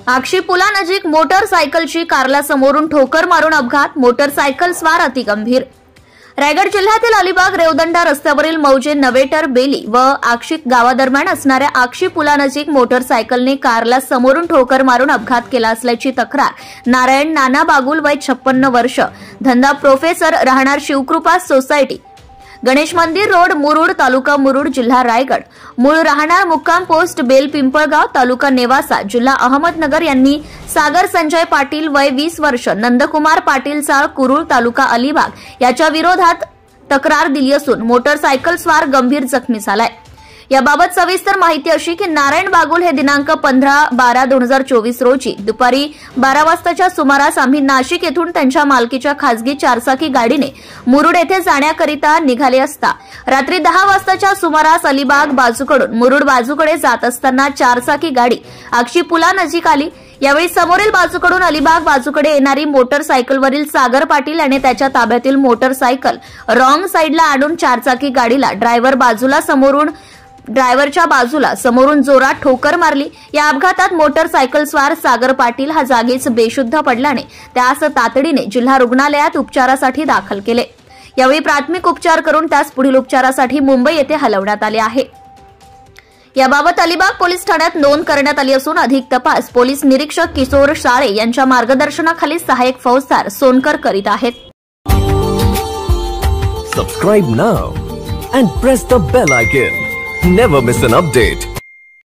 आक्षी पुलानजीक मोटरसायकलची कारला समोरून ठोकर मारून अपघात, मोटरसायकल स्वार अतिगंभीर। रायगड जिल्ह्यातील अलिबाग रेवदंडा रस्त्यावरील मौजे नवेटर बेली व आक्षी गावादरम्यान असणाऱ्या आक्षी पुलानजीक मोटरसायकलने कारला समोरून ठोकर मारून अपघात केला असल्याची तक्रार नारायण नाना बागुल वय 56 वर्ष, धंदा प्रोफेसर, राहणार शिवकृपा सोसायटी, गणेश मंदिर रोड, मुरुड, तालुका मुरुड, जिल्हा रायगड, मूळ राहणार मुक्काम पोस्ट बेल पिंपळगाव, तालुका नेवासा, जिल्हा अहमदनगर यांनी सागर संजय पाटील वय 20 वर्ष, नंदकुमार पाटील चाळ, कुरुळ, तालुका अलिबाग याच्या विरोधात तक्रार दिली असून मोटरसायकल स्वार गंभीर जखमी झालाय। याबाबत सविस्तर माहिती अशी की नारायण बागुल हे दिनांक 15/12/2024 रोजी दुपारी 12 वाजताच्या सुमारास आम्ही नाशिक येथून त्यांच्या मालकीच्या खासगी चारचाकी गाडीने मुरुड येथे जाण्याकरिता निघाले असता रात्री 10 वाजताच्या सुमारास अलिबाग बाजूकडून मुरुड बाजूकडे जात असताना चारचाकी गाडी आक्षी पुलानजीक आली। यावेळी समोरील बाजूकडून अलिबाग बाजूकडे येणारी मोटरसायकलवरील सागर पाटील आणि त्याच्या ताब्यातील मोटरसायकल रॉंग साइडला आणून चारचाकी गाडीला ड्रायव्हरच्या बाजूला समोरून जोरात ठोकर मारली। या अपघातात मोटरसायकल स्वार सागर पाटील हा जागीच बेशुद्ध पडल्याने त्यास तातडीने जिल्हा रुग्णालयात उपचारासाठी दाखल केले। यावेळी प्राथमिक उपचार करून त्यास पुढील उपचारासाठी मुंबई येथे हलवण्यात आले आहे। याबाबत अलिबाग पोलीस ठाण्यात नोंद करण्यात आली असून अधिक तपास पोलीस निरीक्षक किशोर साळे यांच्या मार्गदर्शनाखाली सहाय्यक फौजदार सोनकर करीत आहेत। Subscribe now and press the bell icon. Never miss an update.